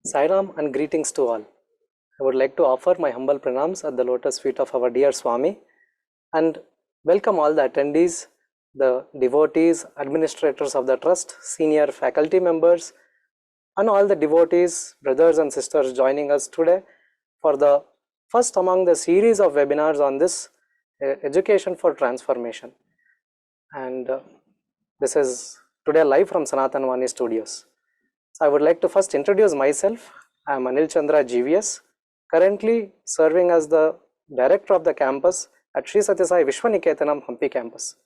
Sairam and greetings to all. I would like to offer my humble pranams at the lotus feet of our dear Swami and welcome all the attendees, the devotees, administrators of the trust, senior faculty members, and all the devotees, brothers and sisters joining us today for the first among the series of webinars on this education for transformation. And this is today live from Sanatan Vani Studios. So I would like to first introduce myself. I am Anil Chandra GVS, currently serving as the director of the campus at Sri Sathya Sai Vishwaniketanam Hampi campus.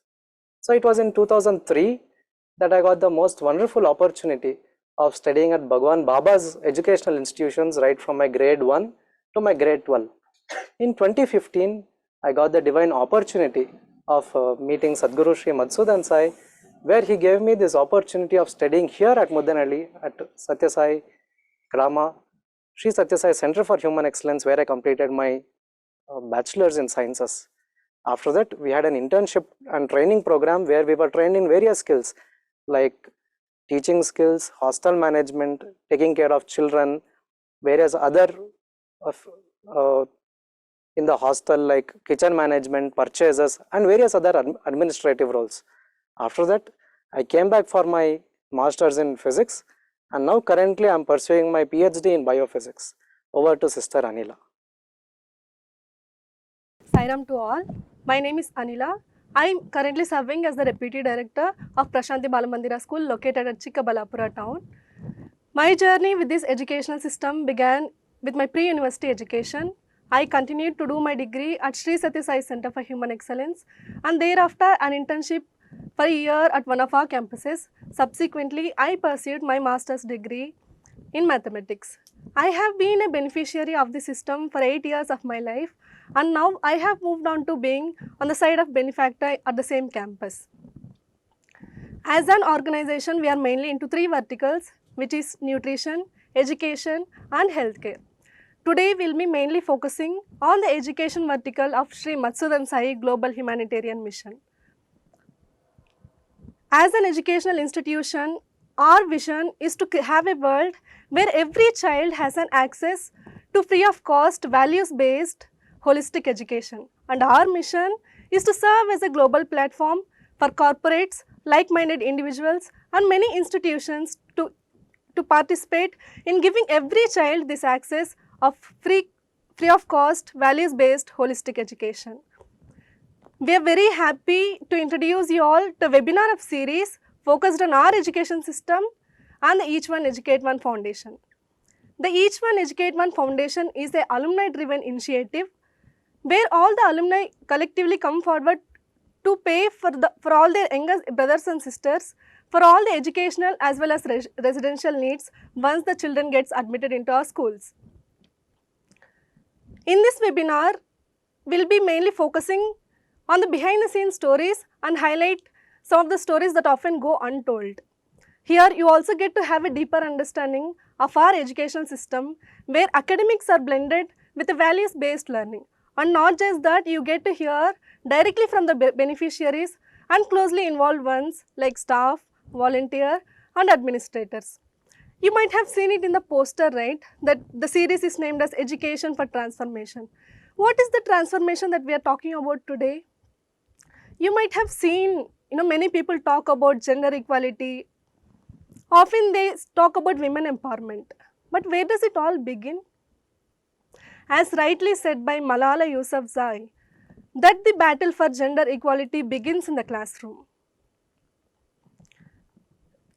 So it was in 2003 that I got the most wonderful opportunity of studying at Bhagwan Baba's educational institutions right from my grade 1 to my grade 12. In 2015, I got the divine opportunity of meeting Sadguru Sri Madhusudan Sai, where he gave me this opportunity of studying here at Mudanalli at Sathya Sai Grama, Sri Sathya Sai Center for Human Excellence, where I completed my bachelor's in sciences. After that, we had an internship and training program where we were trained in various skills like teaching skills, hostel management, taking care of children, various other in the hostel like kitchen management, purchases, and various other administrative roles. After that, I came back for my master's in physics, and now currently I am pursuing my PhD in biophysics. Over to Sister Anila. Sairam to all. My name is Anila. I am currently serving as the Deputy Director of Prashanti Balamandira School located at Chikkabalapura town. My journey with this educational system began with my pre-university education. I continued to do my degree at Sri Sathya Sai Center for Human Excellence and thereafter an internship for a year at one of our campuses. Subsequently, I pursued my master's degree in mathematics. I have been a beneficiary of the system for 8 years of my life, and now I have moved on to being on the side of benefactor at the same campus. As an organization, we are mainly into 3 verticals, which is nutrition, education, and healthcare. Today, we will be mainly focusing on the education vertical of Sri Madhusudan Sai Global Humanitarian Mission. As an educational institution, our vision is to have a world where every child has an access to free of cost, values-based, holistic education. And our mission is to serve as a global platform for corporates, like-minded individuals, and many institutions to participate in giving every child this access of free of cost, values-based, holistic education. We are very happy to introduce you all to a webinar of series focused on our education system and the Each One Educate One Foundation. The Each One Educate One Foundation is an alumni-driven initiative where all the alumni collectively come forward to pay for all their younger brothers and sisters for all the educational as well as residential needs once the children gets admitted into our schools. In this webinar, we will be mainly focusing on the behind the scenes stories and highlight some of the stories that often go untold. Here you also get to have a deeper understanding of our education system where academics are blended with a values-based learning. And not just that, you get to hear directly from the beneficiaries and closely involved ones like staff, volunteer and administrators. You might have seen it in the poster, right, that the series is named as Education for Transformation. What is the transformation that we are talking about today? You might have seen, many people talk about gender equality. Often they talk about women empowerment. But where does it all begin? As rightly said by Malala Yousafzai, that the battle for gender equality begins in the classroom.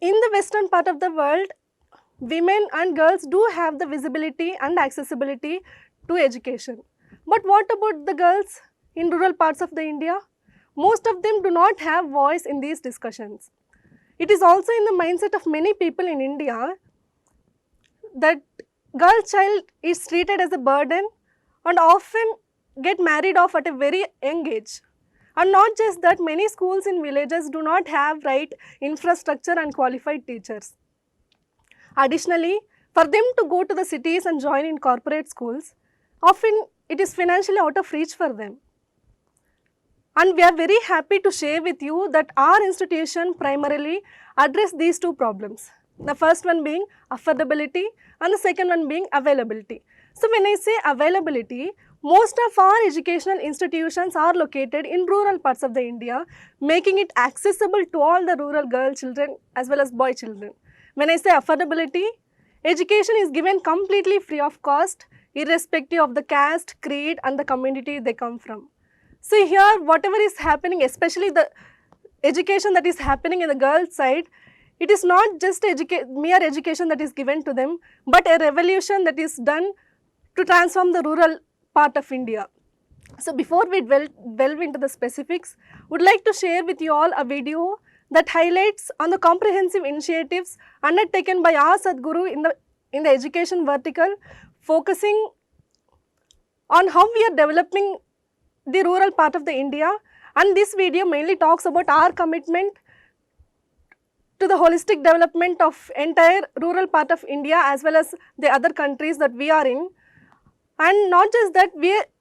In the western part of the world, women and girls do have the visibility and accessibility to education. But what about the girls in rural parts of the India? Most of them do not have voice in these discussions. It is also in the mindset of many people in India that girl child is treated as a burden and often get married off at a very young age. And not just that, many schools in villages do not have right infrastructure and qualified teachers. Additionally, for them to go to the cities and join in corporate schools, often it is financially out of reach for them. And we are very happy to share with you that our institution primarily address these 2 problems. The first one being affordability and the second one being availability. So when I say availability, most of our educational institutions are located in rural parts of the India, making it accessible to all the rural girl children as well as boy children. When I say affordability, education is given completely free of cost, irrespective of the caste, creed and the community they come from. So here whatever is happening, especially the education that is happening in the girls' side, it is not just mere education that is given to them, but a revolution that is done to transform the rural part of India. So before we delve into the specifics, would like to share with you all a video that highlights on the comprehensive initiatives undertaken by our Sadhguru in the education vertical, focusing on how we are developing the rural part of the India. And this video mainly talks about our commitment to the holistic development of entire rural part of India as well as the other countries that we are in. And not just that,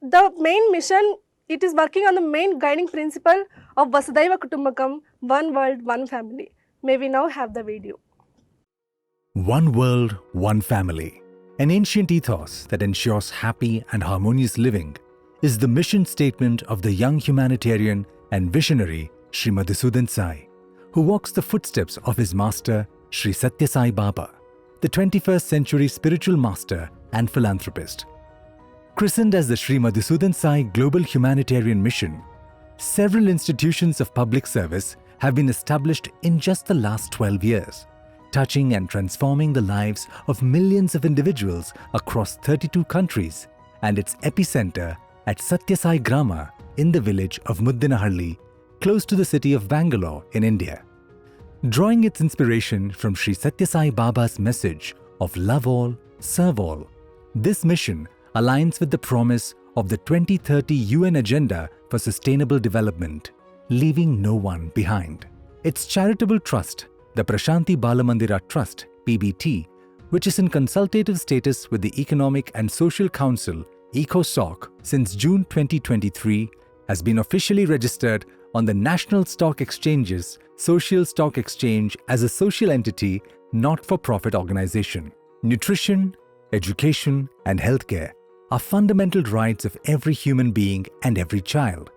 the main mission, it is working on the main guiding principle of Vasudhaiva Kutumbakam, one world, one family. May we now have the video. One world, one family. An ancient ethos that ensures happy and harmonious living is the mission statement of the young humanitarian and visionary Sri Madhusudan Sai, who walks the footsteps of his master Sri Satya Sai Baba, the 21st century spiritual master and philanthropist. Christened as the Sri Madhusudan Sai Global Humanitarian Mission, several institutions of public service have been established in just the last 12 years, touching and transforming the lives of millions of individuals across 32 countries, and its epicenter at Satya Sai Grama in the village of Muddinahalli, close to the city of Bangalore in India. Drawing its inspiration from Sri Satya Sai Baba's message of love all, serve all, this mission aligns with the promise of the 2030 UN Agenda for Sustainable Development, leaving no one behind. Its charitable trust, the Prashanti Balamandira Trust, PBT, which is in consultative status with the Economic and Social Council, ECOSOC, since June 2023, has been officially registered on the National Stock Exchange's Social Stock Exchange as a social entity, not-for-profit organization. Nutrition, education, and healthcare are fundamental rights of every human being and every child,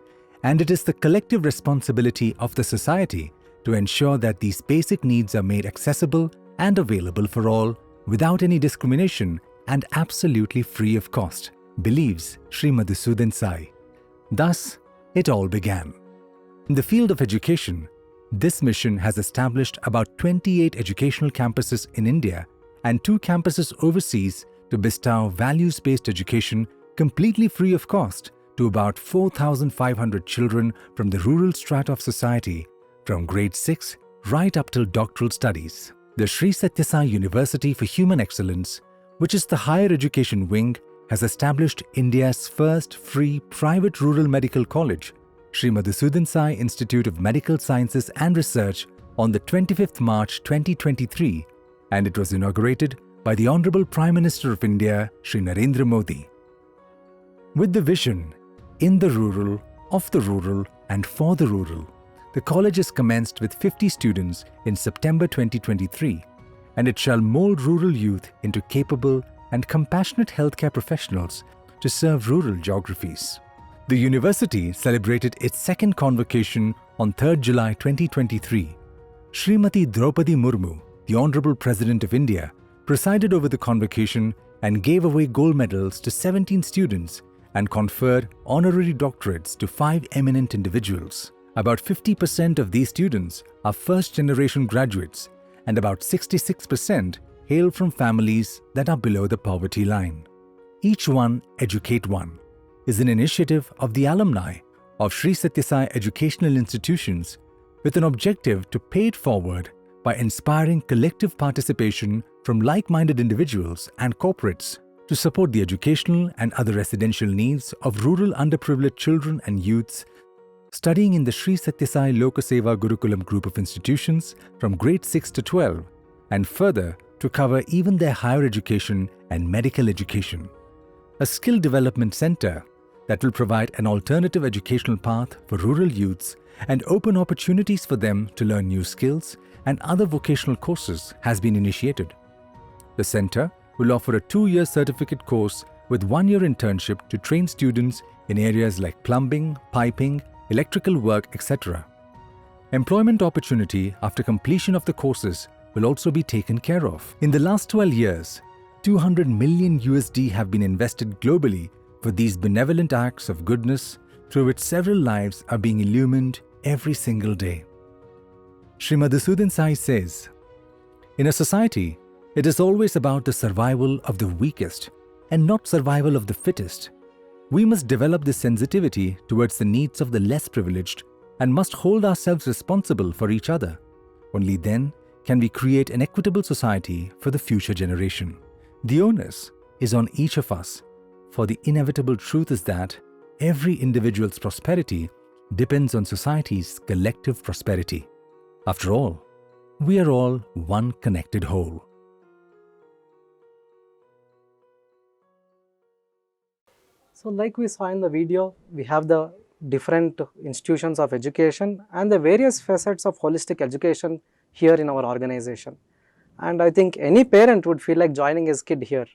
and it is the collective responsibility of the society to ensure that these basic needs are made accessible and available for all without any discrimination and absolutely free of cost, believes Sri Madhusudan Sai. Thus, it all began. In the field of education, this mission has established about 28 educational campuses in India and 2 campuses overseas to bestow values-based education completely free of cost to about 4,500 children from the rural strata of society, from grade 6 right up till doctoral studies. The Sri Satya Sai University for Human Excellence, which is the higher education wing, has established India's first free private rural medical college, Sri Madhusudan Sai Institute of Medical Sciences and Research, on the 25th March 2023, and it was inaugurated by the Honorable Prime Minister of India, Shri Narendra Modi. With the vision, in the rural, of the rural, and for the rural, the college has commenced with 50 students in September 2023, and it shall mold rural youth into capable and compassionate healthcare professionals to serve rural geographies. The university celebrated its second convocation on 3rd July 2023. Srimati Draupadi Murmu, the Honorable President of India, presided over the convocation and gave away gold medals to 17 students and conferred honorary doctorates to 5 eminent individuals. About 50% of these students are first-generation graduates, and about 66% hail from families that are below the poverty line. Each One Educate One is an initiative of the alumni of Sri Satya Sai educational institutions with an objective to pay it forward by inspiring collective participation from like-minded individuals and corporates to support the educational and other residential needs of rural underprivileged children and youths studying in the Sri Satya Sai Lokaseva Gurukulam group of institutions from grade 6 to 12, and further to cover even their higher education and medical education. A skill development center that will provide an alternative educational path for rural youths and open opportunities for them to learn new skills and other vocational courses has been initiated. The center will offer a 2-year certificate course with 1-year internship to train students in areas like plumbing, piping, electrical work, etc. Employment opportunity after completion of the courses will also be taken care of. In the last 12 years, 200 million USD have been invested globally for these benevolent acts of goodness through which several lives are being illumined every single day. Sri Madhusudan Sai says, "In a society, it is always about the survival of the weakest and not survival of the fittest. We must develop this sensitivity towards the needs of the less privileged and must hold ourselves responsible for each other. Only then can we create an equitable society for the future generation. The onus is on each of us, for the inevitable truth is that every individual's prosperity depends on society's collective prosperity. After all, we are all one connected whole." So like we saw in the video, we have the different institutions of education and the various facets of holistic education here in our organization. And I think any parent would feel like joining his kid here,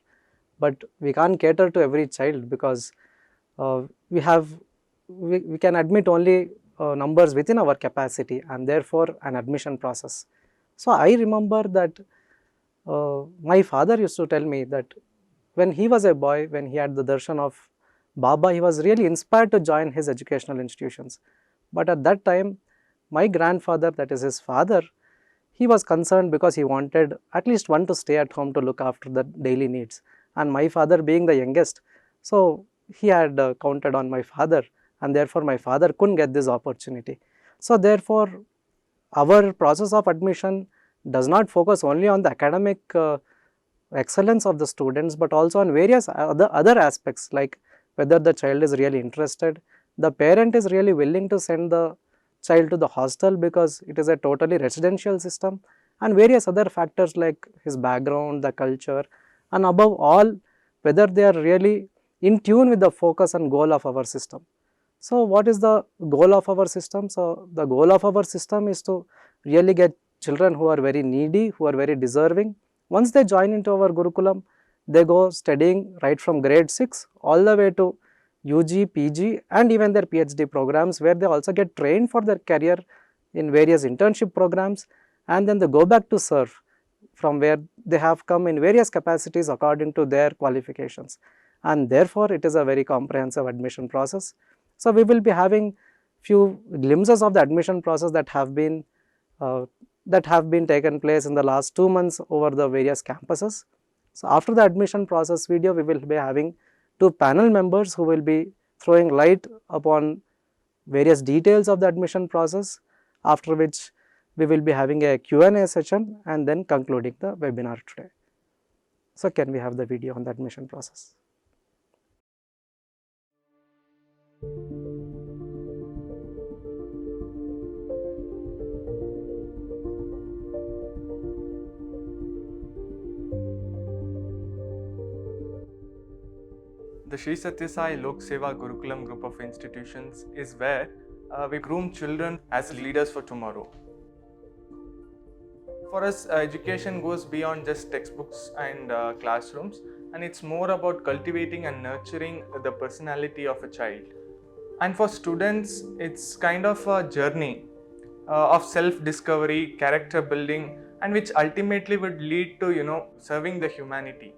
but we can't cater to every child because we can admit only numbers within our capacity, and therefore an admission process. So I remember that my father used to tell me that when he was a boy, when he had the darshan of Baba, he was really inspired to join his educational institutions. But at that time, my grandfather, that is his father, he was concerned because he wanted at least one to stay at home to look after the daily needs. And my father being the youngest, so he had counted on my father, and therefore my father couldn't get this opportunity. So therefore, our process of admission does not focus only on the academic excellence of the students, but also on various other aspects, like whether the child is really interested, the parent is really willing to send the child to the hostel because it is a totally residential system, and various other factors like his background, the culture, and above all, whether they are really in tune with the focus and goal of our system. So what is the goal of our system? So the goal of our system is to really get children who are very needy, who are very deserving. Once they join into our Gurukulam, they go studying right from grade 6 all the way to UG, PG, and even their PhD programs, where they also get trained for their career in various internship programs, and then they go back to serve from where they have come in various capacities according to their qualifications, and therefore it is a very comprehensive admission process. So we will be having few glimpses of the admission process that have been taken place in the last 2 months over the various campuses. So after the admission process video, we will be having 2 panel members who will be throwing light upon various details of the admission process, after which we will be having a Q&A session and then concluding the webinar today. So can we have the video on the admission process? The Sri Satya Sai Lok Seva Gurukulam group of institutions is where we groom children as leaders for tomorrow. For us, education goes beyond just textbooks and classrooms, and it's more about cultivating and nurturing the personality of a child. And for students, it's kind of a journey of self-discovery, character building, and which ultimately would lead to, serving the humanity.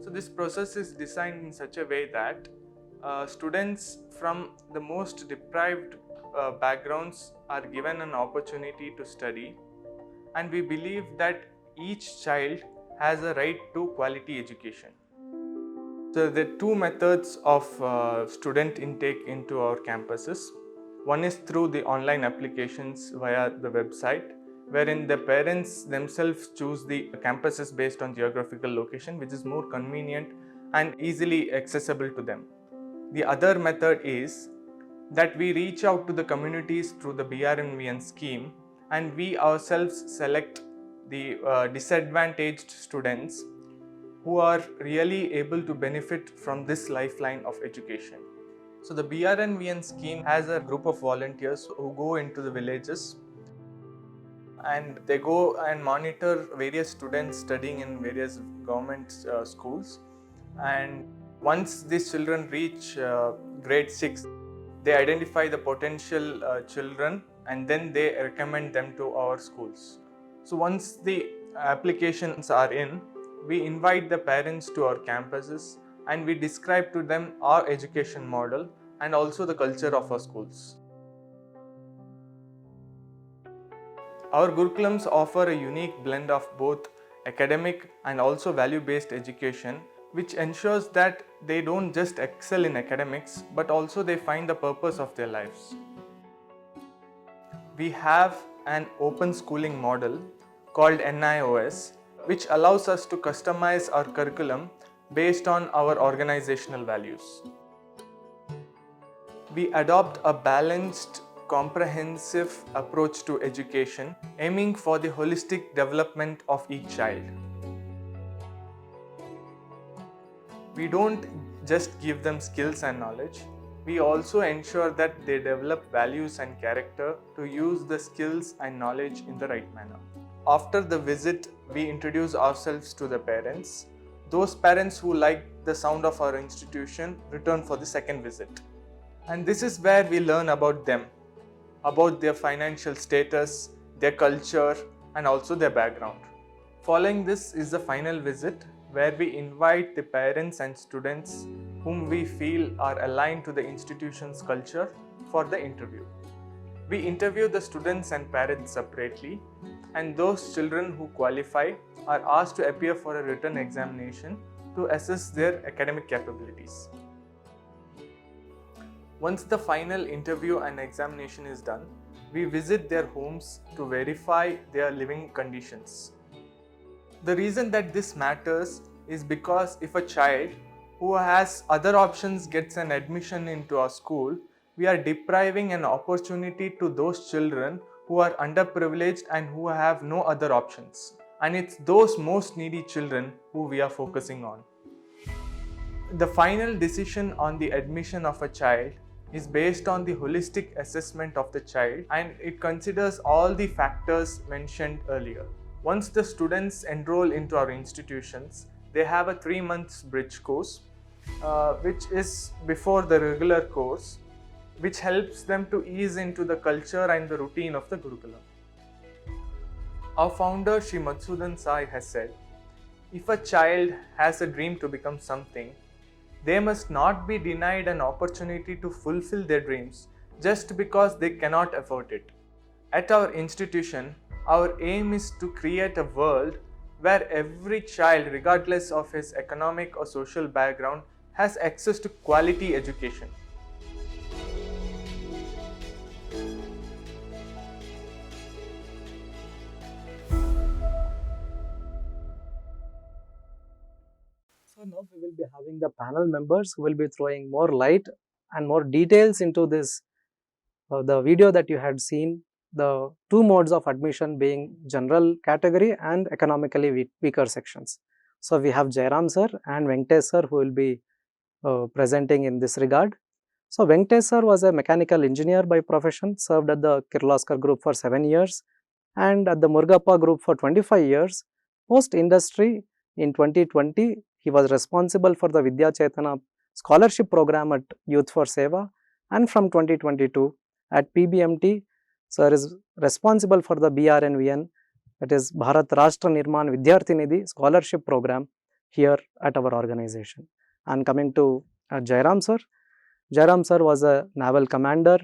So this process is designed in such a way that students from the most deprived backgrounds are given an opportunity to study, and we believe that each child has a right to quality education. So there are 2 methods of student intake into our campuses. One is through the online applications via the website, wherein the parents themselves choose the campuses based on geographical location, which is more convenient and easily accessible to them. The other method is that we reach out to the communities through the BRNVN scheme, and we ourselves select the disadvantaged students who are really able to benefit from this lifeline of education. So the BRNVN scheme has a group of volunteers who go into the villages and they go and monitor various students studying in various government schools. And once these children reach grade 6, they identify the potential children and then they recommend them to our schools. So once the applications are in, we invite the parents to our campuses and we describe to them our education model and also the culture of our schools. Our Gurukulams offer a unique blend of both academic and also value-based education, which ensures that they don't just excel in academics but also they find the purpose of their lives. We have an open schooling model called NIOS, which allows us to customize our curriculum based on our organizational values. We adopt a balanced, comprehensive approach to education, aiming for the holistic development of each child. We don't just give them skills and knowledge, we also ensure that they develop values and character to use the skills and knowledge in the right manner. After the visit, we introduce ourselves to the parents. Those parents who like the sound of our institution return for the second visit. And this is where we learn about them, about their financial status, their culture, and also their background. Following this is the final visit where we invite the parents and students whom we feel are aligned to the institution's culture for the interview. We interview the students and parents separately, and those children who qualify are asked to appear for a written examination to assess their academic capabilities. Once the final interview and examination is done, we visit their homes to verify their living conditions. The reason that this matters is because if a child who has other options gets an admission into our school, we are depriving an opportunity to those children who are underprivileged and who have no other options. And it's those most needy children who we are focusing on. The final decision on the admission of a child is based on the holistic assessment of the child and it considers all the factors mentioned earlier. Once the students enroll into our institutions, they have a 3 months bridge course, which is before the regular course, which helps them to ease into the culture and the routine of the Gurukulam. Our founder, Sri Madhusudan Sai, has said, if a child has a dream to become something, they must not be denied an opportunity to fulfill their dreams just because they cannot afford it. At our institution, our aim is to create a world where every child, regardless of his economic or social background, has access to quality education. So now we will be having the panel members who will be throwing more light and more details into this, the video that you had seen, the two modes of admission being general category and economically weaker sections. So we have Jairam sir and Venkatesh sir who will be presenting in this regard. So Venkatesh sir was a mechanical engineer by profession, served at the Kirloskar group for 7 years and at the Murgappa group for 25 years. Post industry in 2020, he was responsible for the Vidya Chetana scholarship program at Youth for Seva, and from 2022 at PBMT, sir is responsible for the BRNVN, that is Bharat Rashtra Nirman Vidyarthi Nidhi scholarship program here at our organization. And coming to Jairam sir was a naval commander,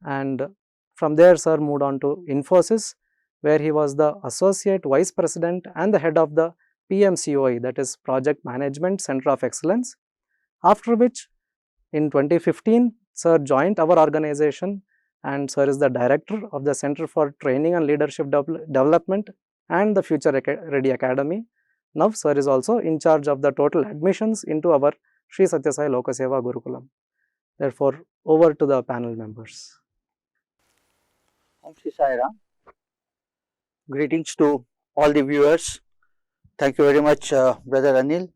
and from there sir moved on to Infosys, where he was the associate vice president and the head of the PMCOE, that is Project Management Center of Excellence. After which in 2015 sir joined our organization and sir is the director of the Center for Training and Leadership Development and the Future Ready Academy. Now sir is also in charge of the total admissions into our Sri Satya Sai Lokaseva Gurukulam. Therefore, over to the panel members. Om Shri Sai Ram. Greetings to all the viewers Thank you very much, Brother Anil.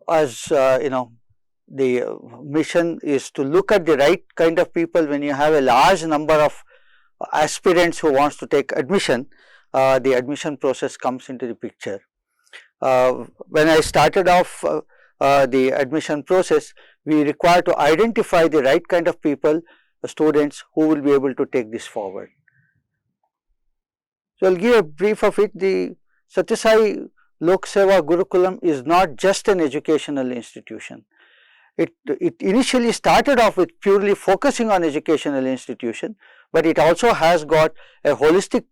As the mission is to look at the right kind of people. When you have a large number of aspirants who wants to take admission, the admission process comes into the picture. When I started off the admission process, we require to identify the right kind of people, students who will be able to take this forward. So, I will give a brief of it. The Sathya Sai Lok Seva Gurukulam is not just an educational institution. It initially started off with purely focusing on educational institution, but it also has got a holistic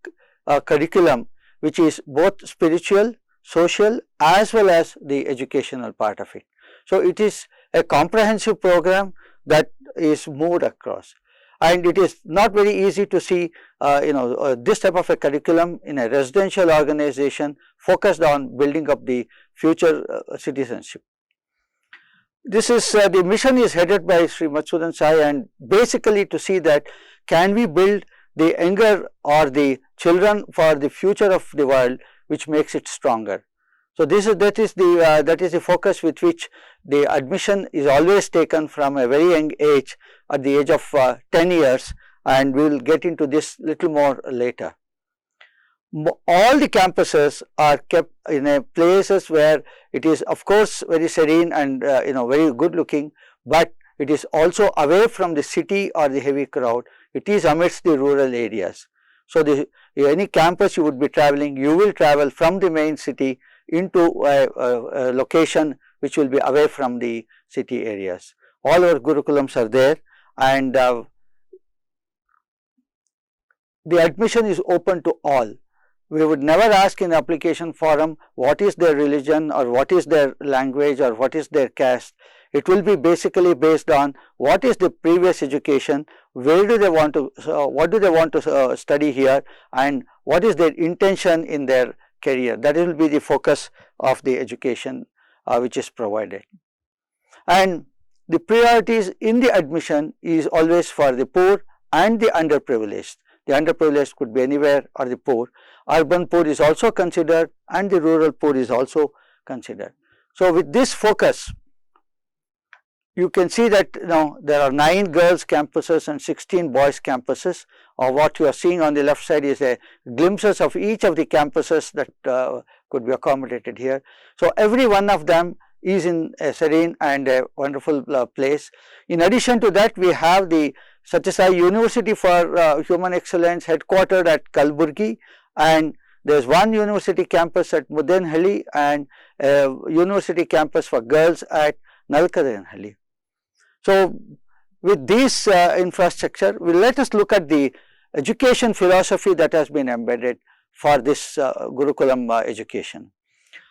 curriculum which is both spiritual, social as well as the educational part of it. So, it is a comprehensive program that is moved across, and it is not very easy to see this type of a curriculum in a residential organization focused on building up the future citizenship. This is the mission is headed by Sri Madhusudan Sai, and basically to see that can we build the younger or the children for the future of the world, which makes it stronger. So, that is the focus with which the admission is always taken from a very young age, at the age of 10 years, and we will get into this little more later. All the campuses are kept in a places where it is of course very serene and very good looking, but it is also away from the city or the heavy crowd. It is amidst the rural areas. So, any campus you would be traveling, you will travel from the main city into a location which will be away from the city areas. All our Gurukulams are there, and the admission is open to all. We would never ask in application form what is their religion or what is their language or what is their caste. It will be basically based on what is the previous education, where do they want to, what do they want to study here, and what is their intention in their career. That will be the focus of the education which is provided. And the priorities in the admission is always for the poor and the underprivileged. The underprivileged could be anywhere, or the poor. Urban poor is also considered, and the rural poor is also considered. So, with this focus, you can see that there are 9 girls campuses and 16 boys campuses. What you are seeing on the left side is a glimpses of each of the campuses that could be accommodated here. So, every one of them is in a serene and a wonderful place. In addition to that, we have the Sathya Sai University for Human Excellence headquartered at Kalburgi, and there is one university campus at Mudenhalli and a university campus for girls at Nalkadenhalli. So, with this infrastructure, let us look at the education philosophy that has been embedded for this Gurukulam education.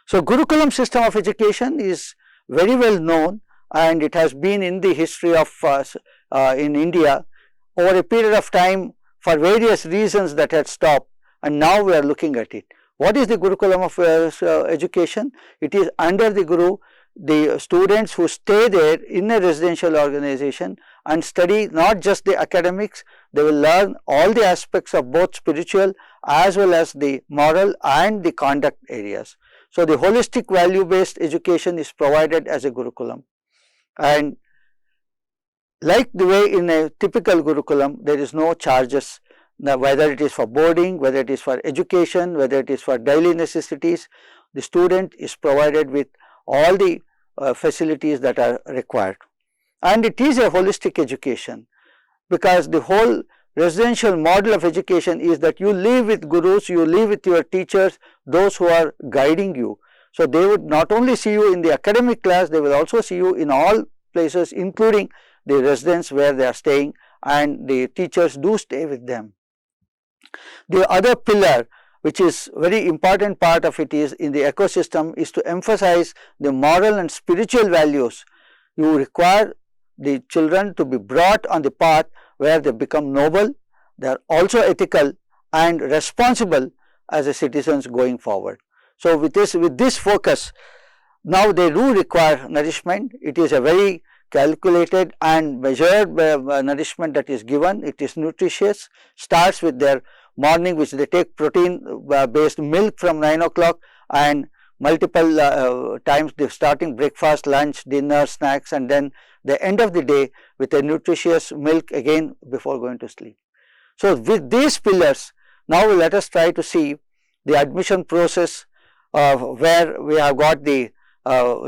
So, Gurukulam system of education is very well known, and it has been in the history of in India over a period of time for various reasons that had stopped, and now we are looking at it. What is the Gurukulam of education? It is under the Guru, the students who stay there in a residential organization and study not just the academics, they will learn all the aspects of both spiritual as well as the moral and the conduct areas. So, the holistic value based education is provided as a Gurukulam, and like the way in a typical Gurukulam, there is no charges. Now, whether it is for boarding, whether it is for education, whether it is for daily necessities, the student is provided with all the facilities that are required. And it is a holistic education, because the whole residential model of education is that you live with gurus, you live with your teachers, those who are guiding you. So, they would not only see you in the academic class, they will also see you in all places, including the residence where they are staying, and the teachers do stay with them. The other pillar, which is very important part of it, is in the ecosystem, is to emphasize the moral and spiritual values. You require the children to be brought on the path where they become noble, they are also ethical and responsible as a citizens going forward. So, with this focus, now they do require nourishment. It is a very calculated and measured nourishment that is given. It is nutritious, starts with their morning, which they take protein based milk from 9 o'clock, and multiple times, the starting breakfast, lunch, dinner, snacks, and then the end of the day with a nutritious milk again before going to sleep. So, with these pillars, now let us try to see the admission process where we have got the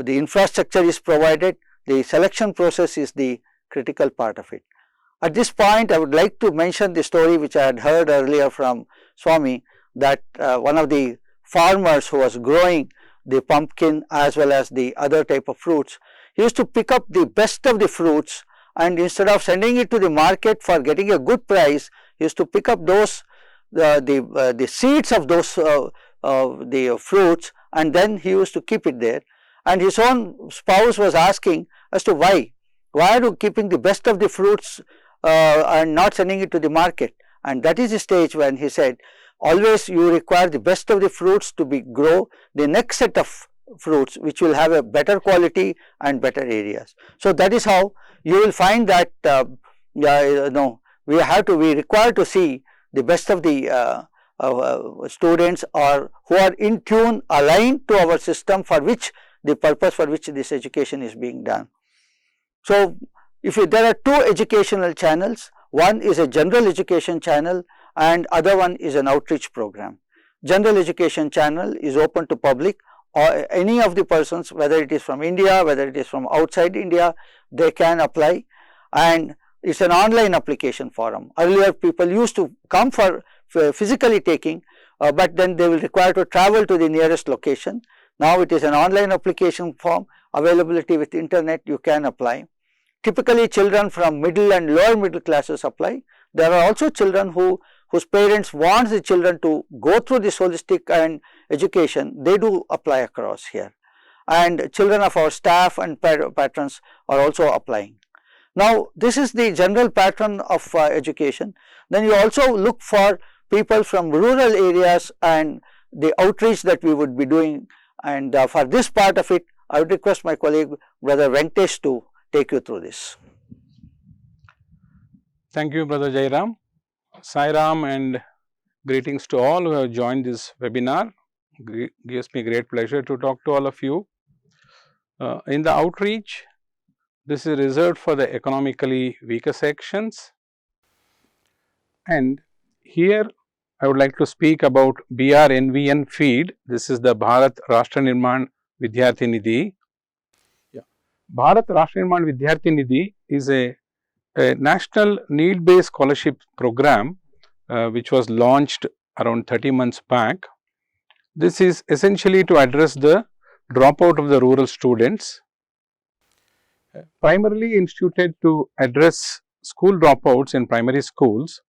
infrastructure is provided, the selection process is the critical part of it. At this point, I would like to mention the story which I had heard earlier from Swami, that one of the farmers who was growing the pumpkin as well as the other type of fruits, he used to pick up the best of the fruits, and instead of sending it to the market for getting a good price, he used to pick up those the seeds of those the fruits, and then he used to keep it there. And his own spouse was asking as to why are you keeping the best of the fruits and not sending it to the market? And that is the stage when he said, always you require the best of the fruits to grow the next set of fruits which will have a better quality and better areas. So that is how you will find that we require to see the best of the students or who are in tune, aligned to our system, for which the purpose for which this education is being done. So if there are two educational channels, one is a general education channel and other one is an outreach program. General education channel is open to public or any of the persons, whether it is from India, whether it is from outside India, they can apply, and it's an online application forum. Earlier people used to come for physically taking, but then they will require to travel to the nearest location. Now it is an online application form, availability with internet, you can apply. Typically children from middle and lower middle classes apply. There are also children whose parents want the children to go through this holistic and education, they do apply across here. And children of our staff and patrons are also applying. Now this is the general pattern of education. Then you also look for people from rural areas and the outreach that we would be doing, and for this part of it I would request my colleague Brother Venkatesh to take you through this. Thank you, Brother Jairam. Sai Ram, and greetings to all who have joined this webinar. Gives me great pleasure to talk to all of you. In the outreach, this is reserved for the economically weaker sections, and here I would like to speak about BRNVN feed. This is the Bharat Rashtra Nirman Vidyarthi Nidhi. Bharat Rashtra Nirman Vidyarthi Nidhi is a national need-based scholarship program which was launched around 30 months back. This is essentially to address the dropout of the rural students, primarily instituted to address school dropouts in primary schools.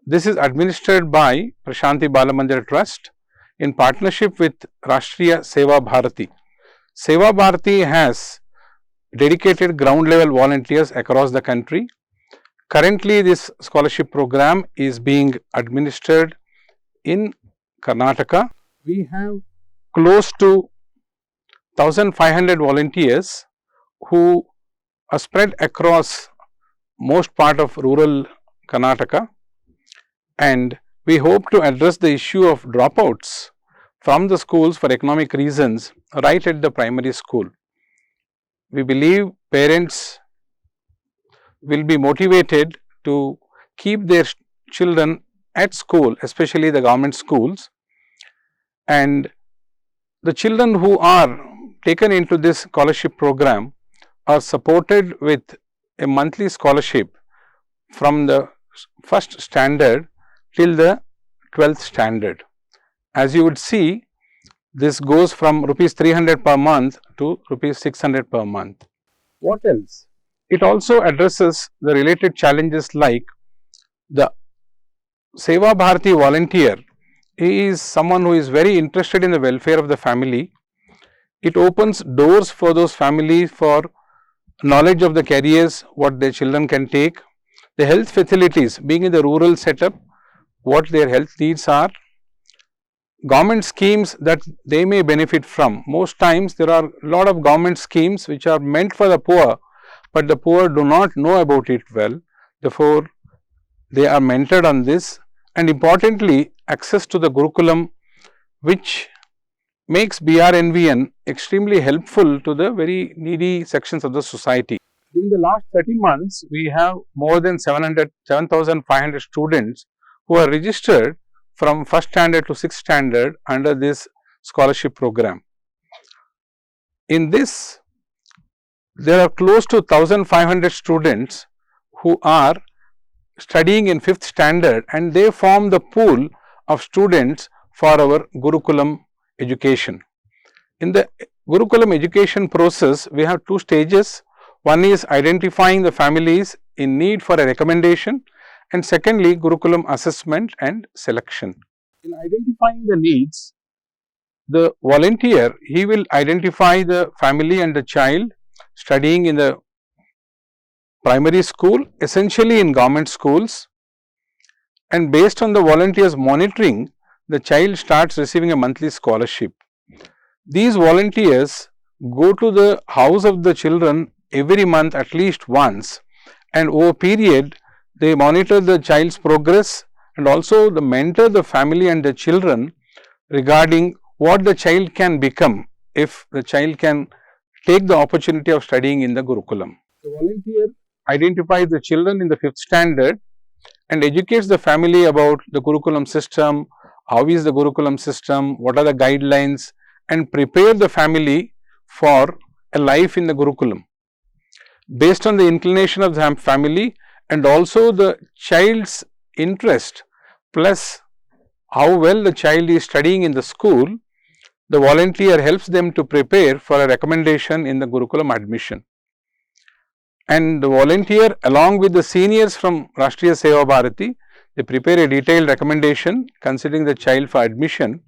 This is administered by Prashanti Balamandir Trust in partnership with Rashtriya Seva Bharati. Seva Bharati has dedicated ground level volunteers across the country. Currently, this scholarship program is being administered in Karnataka. We have close to 1,500 volunteers who are spread across most part of rural Karnataka, and we hope to address the issue of dropouts from the schools for economic reasons right at the primary school. We believe parents will be motivated to keep their children at school, especially the government schools, and the children who are taken into this scholarship program are supported with a monthly scholarship from the first standard till the 12th standard. As you would see, this goes from rupees 300 per month to rupees 600 per month. What else? It also addresses the related challenges like the Seva Bharati volunteer. He is someone who is very interested in the welfare of the family. It opens doors for those families for knowledge of the careers, what their children can take, the health facilities, being in the rural setup, what their health needs are, government schemes that they may benefit from. Most times there are a lot of government schemes which are meant for the poor, but the poor do not know about it well. Therefore, they are mentored on this, and importantly access to the Gurukulam, which makes BRNVN extremely helpful to the very needy sections of the society. In the last 30 months, we have more than 7,500 students who are registered from 1st standard to 6th standard under this scholarship program. In this, there are close to 1,500 students who are studying in 5th standard, and they form the pool of students for our Gurukulam education. In the Gurukulam education process, we have two stages. One is identifying the families in need for a recommendation, and secondly, Gurukulam assessment and selection. In identifying the needs, the volunteer, he will identify the family and the child studying in the primary school, essentially in government schools, and based on the volunteer's monitoring, the child starts receiving a monthly scholarship. These volunteers go to the house of the children every month at least once, and over a period they monitor the child's progress and also the mentor the family and the children regarding what the child can become if the child can take the opportunity of studying in the Gurukulam. The volunteer identifies the children in the 5th standard and educates the family about the Gurukulam system, how is the Gurukulam system, what are the guidelines, and prepare the family for a life in the Gurukulam. Based on the inclination of the family and also the child's interest plus how well the child is studying in the school, the volunteer helps them to prepare for a recommendation in the Gurukulam admission. And the volunteer along with the seniors from Rashtriya Seva Bharati, they prepare a detailed recommendation considering the child for admission.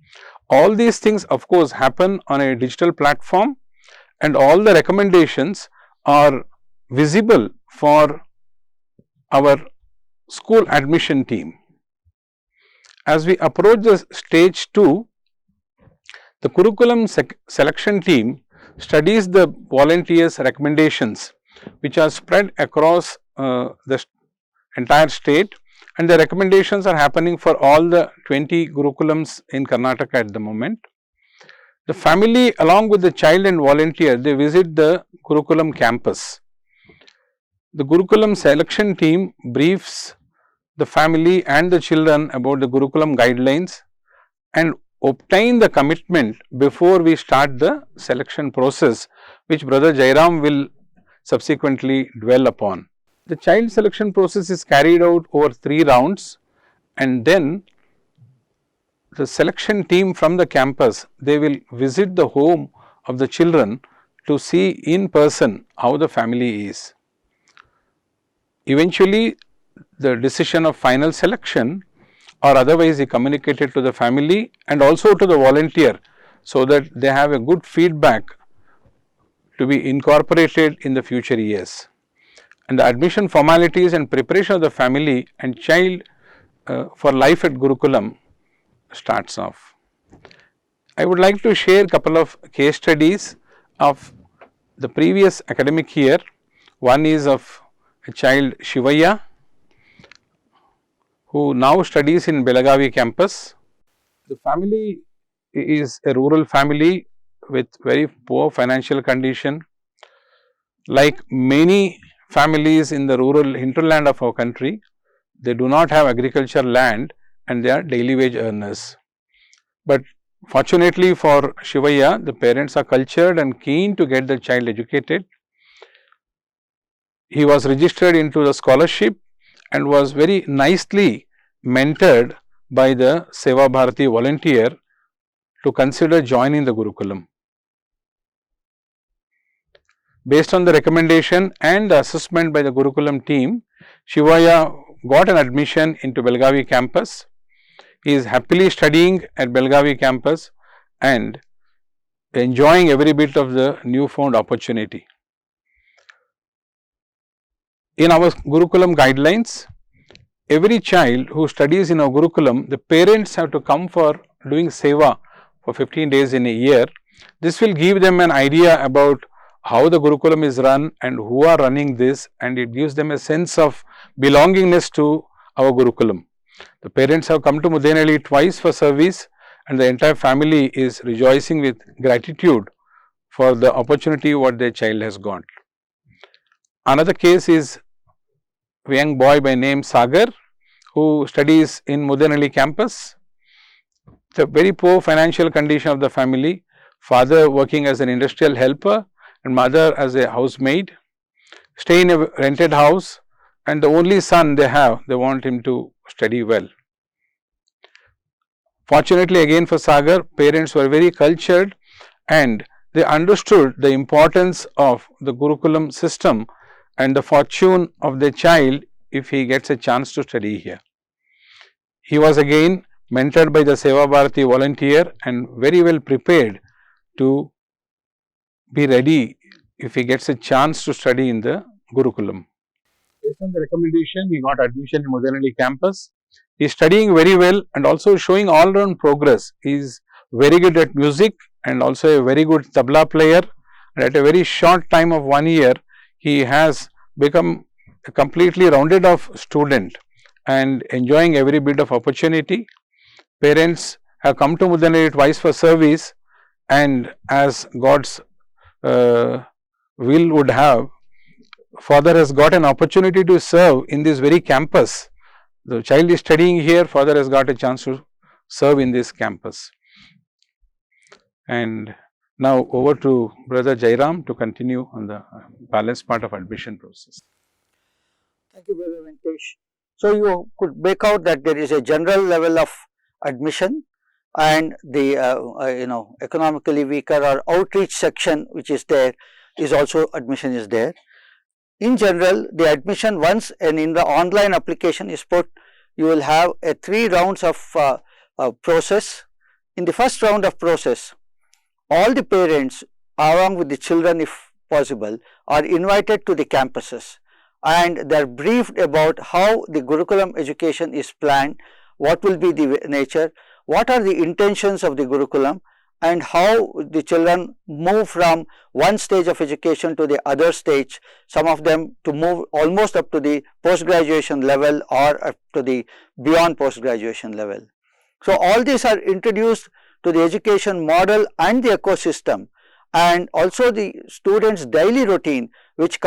All these things of course happen on a digital platform, and all the recommendations are visible for our school admission team. As we approach the stage 2, the Curriculum selection team studies the volunteers' recommendations, which are spread across the entire state, and the recommendations are happening for all the 20 Gurukulams in Karnataka at the moment. The family along with the child and volunteer, they visit the Gurukulam campus. The Gurukulam selection team briefs the family and the children about the Gurukulam guidelines and obtain the commitment before we start the selection process, which Brother Jairam will subsequently dwell upon. The child selection process is carried out over 3 rounds, and then the selection team from the campus, they will visit the home of the children to see in person how the family is. Eventually, the decision of final selection or otherwise is communicated to the family and also to the volunteer, so that they have a good feedback to be incorporated in the future years. And the admission formalities and preparation of the family and child for life at Gurukulam starts off. I would like to share a couple of case studies of the previous academic year. One is of a child Shivaya, who now studies in Belagavi campus. The family is a rural family with very poor financial condition. Like many families in the rural hinterland of our country, they do not have agricultural land and they are daily wage earners. But fortunately for Shivaya, the parents are cultured and keen to get the child educated. He was registered into the scholarship and was very nicely mentored by the Seva Bharati volunteer to consider joining the Gurukulam. Based on the recommendation and the assessment by the Gurukulam team, Shivaya got an admission into Belagavi campus. He is happily studying at Belagavi campus and enjoying every bit of the newfound opportunity. In our Gurukulam guidelines, every child who studies in our Gurukulam, the parents have to come for doing Seva for 15 days in a year. This will give them an idea about how the Gurukulam is run and who are running this, and it gives them a sense of belongingness to our Gurukulam. The parents have come to Mudenali twice for service, and the entire family is rejoicing with gratitude for the opportunity what their child has got. Another case is a young boy by name Sagar, who studies in Mudanali campus. The very poor financial condition of the family, father working as an industrial helper and mother as a housemaid, stay in a rented house, and the only son they have, they want him to study well. Fortunately again for Sagar, parents were very cultured and they understood the importance of the Gurukulam system and the fortune of the child if he gets a chance to study here. He was again mentored by the Seva Bharati volunteer and very well prepared to be ready if he gets a chance to study in the Gurukulam. Based on the recommendation, he got admission in Mudanali campus. He is studying very well and also showing all round progress. He is very good at music and also a very good tabla player. And at a very short time of 1 year, he has become a completely rounded off student and enjoying every bit of opportunity. Parents have come to Mudanali twice for service, and as God's will would have, father has got an opportunity to serve in this very campus. The child is studying here, father has got a chance to serve in this campus. And now over to Brother Jairam to continue on the balance part of admission process. Thank you, Brother Venkatesh. So you could make out that there is a general level of admission, and the economically weaker or outreach section which is there is also admission is there. In general, the admission, once and in the online application is put, you will have a 3 rounds of process. In the first round of process, all the parents along with the children, if possible, are invited to the campuses, and they are briefed about how the Gurukulam education is planned, what will be the nature, what are the intentions of the Gurukulam, and how the children move from one stage of education to the other stage, some of them to move almost up to the post-graduation level or up to the beyond post-graduation level. So all these are introduced to the education model and the ecosystem, and also the students' daily routine, which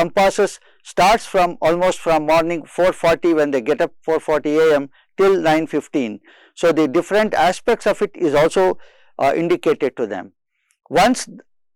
starts from almost from morning 4:40 when they get up 4:40 a.m. till 9:15. So the different aspects of it is also indicated to them. Once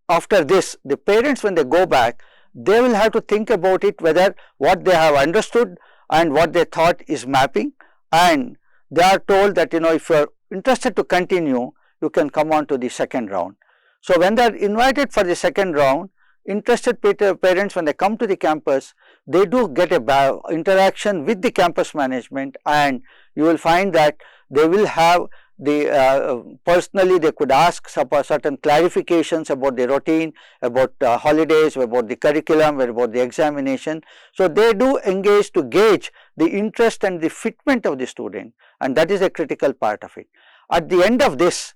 after this, the parents, when they go back, they will have to think about it, whether what they have understood and what they thought is mapping, and they are told that if you are interested to continue, you can come on to the second round. So when they are invited for the second round, interested parents, when they come to the campus, they do get a interaction with the campus management, and you will find that they will have the personally they could ask certain clarifications about the routine, about holidays, about the curriculum, about the examination. So they do engage to gauge the interest and the fitment of the student, and that is a critical part of it. At the end of this,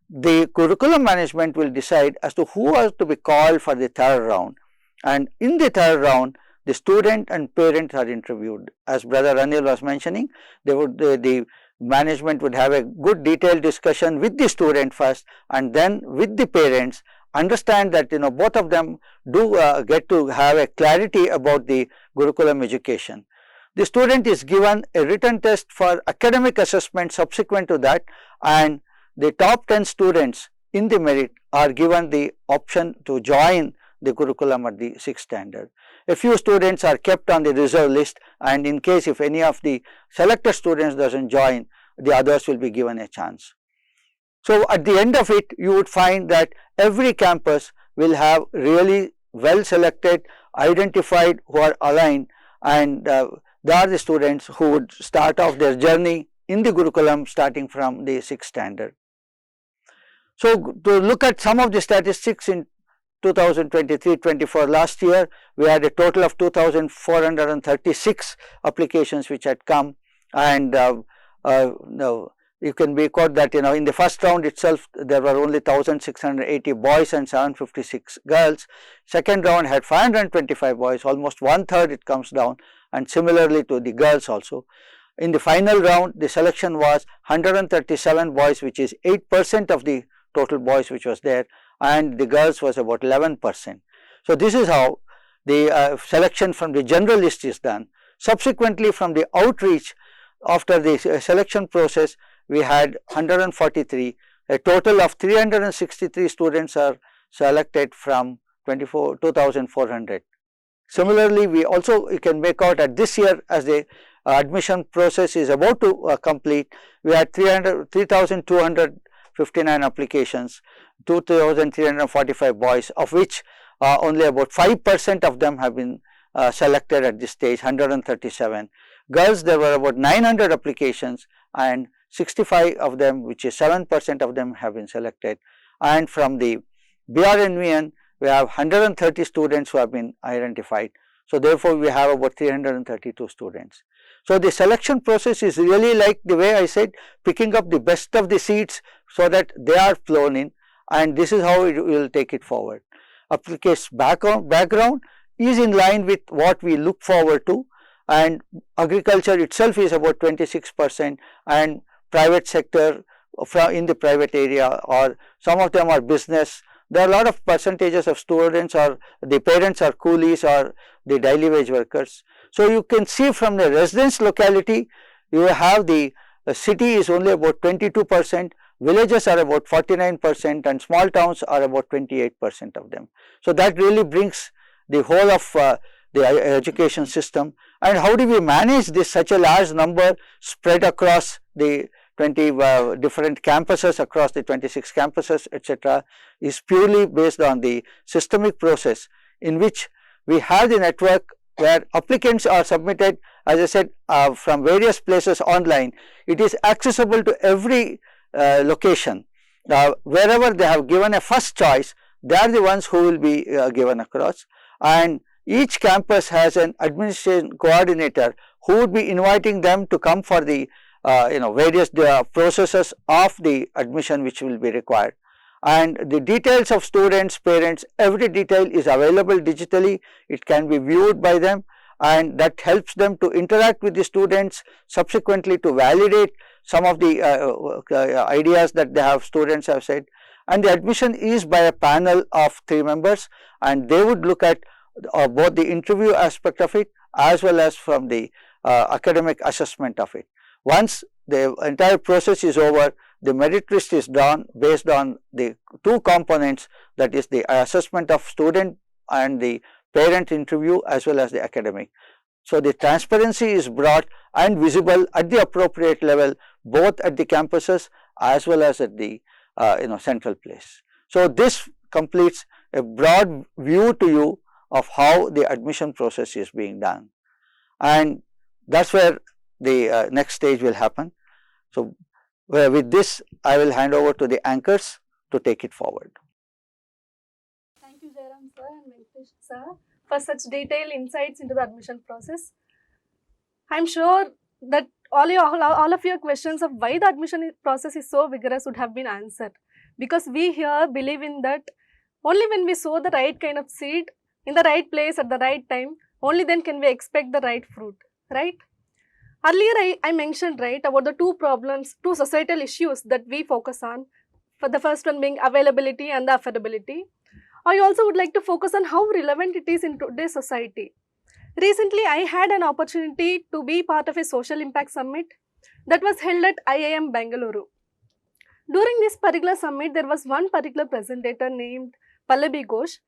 the curriculum management will decide as to who are to be called for the third round, and in the third round the student and parents are interviewed. As Brother Anil was mentioning, the management would have a good detailed discussion with the student first, and then with the parents, understand that both of them do get to have a clarity about the Gurukulam education. The student is given a written test for academic assessment subsequent to that, and the top 10 students in the merit are given the option to join the Gurukulam at the 6th standard. A few students are kept on the reserve list, and in case if any of the selected students doesn't join, the others will be given a chance. So at the end of it, you would find that every campus will have really well selected, identified, who are aligned, and they are the students who would start off their journey in the Gurukulam starting from the 6th standard. So to look at some of the statistics in 2023-24, last year we had a total of 2,436 applications which had come, and you can be caught that in the first round itself there were only 1,680 boys and 756 girls. Second round had 525 boys, almost 1/3 it comes down, and similarly to the girls also. In the final round, the selection was 137 boys, which is 8% of the total boys which was there, and the girls was about 11%. So this is how the selection from the general list is done. Subsequently, from the outreach, after the selection process, we had 143. A total of 363 students are selected from 2,400. Similarly, we also, you can make out at this year, as the admission process is about to complete, we had 3,259 applications, 2,345 boys, of which only about 5% of them have been selected at this stage, 137. Girls, there were about 900 applications, and 65 of them, which is 7% of them, have been selected. And from the BRNVN, we have 130 students who have been identified. So therefore, we have about 332 students. So the selection process is really like the way I said, picking up the best of the seeds so that they are flown in, and this is how we will take it forward. Application background is in line with what we look forward to, and agriculture itself is about 26%, and private sector in the private area, or some of them are business. There are a lot of percentages of students, or the parents are coolies or the daily wage workers. So you can see from the residence locality, you have the city is only about 22%, villages are about 49%, and small towns are about 28% of them. So that really brings the whole of the education system. And how do we manage this such a large number spread across the 20 different campuses, across the 26 campuses, etc., is purely based on the systemic process in which we have the network where applicants are submitted, as I said, from various places online. It is accessible to every location. Wherever they have given a first choice, they are the ones who will be given across, and each campus has an administration coordinator who would be inviting them to come for the various processes of the admission which will be required. And the details of students, parents, every detail is available digitally. It can be viewed by them, and that helps them to interact with the students, subsequently to validate some of the ideas that they have, students have said. And the admission is by a panel of 3 members, and they would look at both the interview aspect of it as well as from the academic assessment of it. Once the entire process is over, the merit list is done based on the 2 components, that is the assessment of student and the parent interview as well as the academic. So the transparency is brought and visible at the appropriate level, both at the campuses as well as at the central place. So this completes a broad view to you of how the admission process is being done, and that's where the next stage will happen. So with this, I will hand over to the anchors to take it forward. Thank you, Jairam sir and Venkatesh sir, for such detailed insights into the admission process. I'm sure that all of your questions of why the admission process is so vigorous would have been answered, because we here believe in that only when we sow the right kind of seed in the right place at the right time, only then can we expect the right fruit, right? Earlier I mentioned, right, about the 2 societal issues that we focus on, for the first one being availability and the affordability. I also would like to focus on how relevant it is in today's society. Recently, I had an opportunity to be part of a social impact summit that was held at IIM Bengaluru. During this particular summit, there was one particular presenter named Pallavi Ghosh.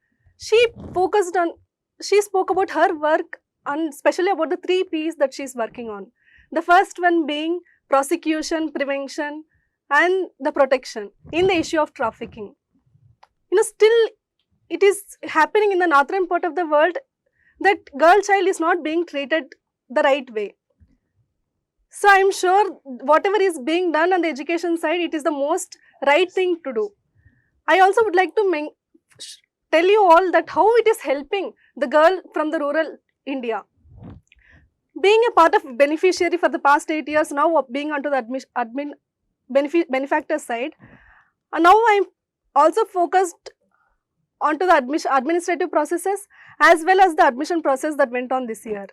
She spoke about her work, and especially about the 3 P's that she is working on. The first one being prosecution, prevention, and the protection in the issue of trafficking. Still it is happening in the northern part of the world that girl child is not being treated the right way. So I am sure whatever is being done on the education side, it is the most right thing to do. I also would like to tell you all that how it is helping the girl from the rural India. Being a part of beneficiary for the past 8 years, now being onto the benefactor side, and now I am also focused onto the administrative processes as well as the admission process that went on this year.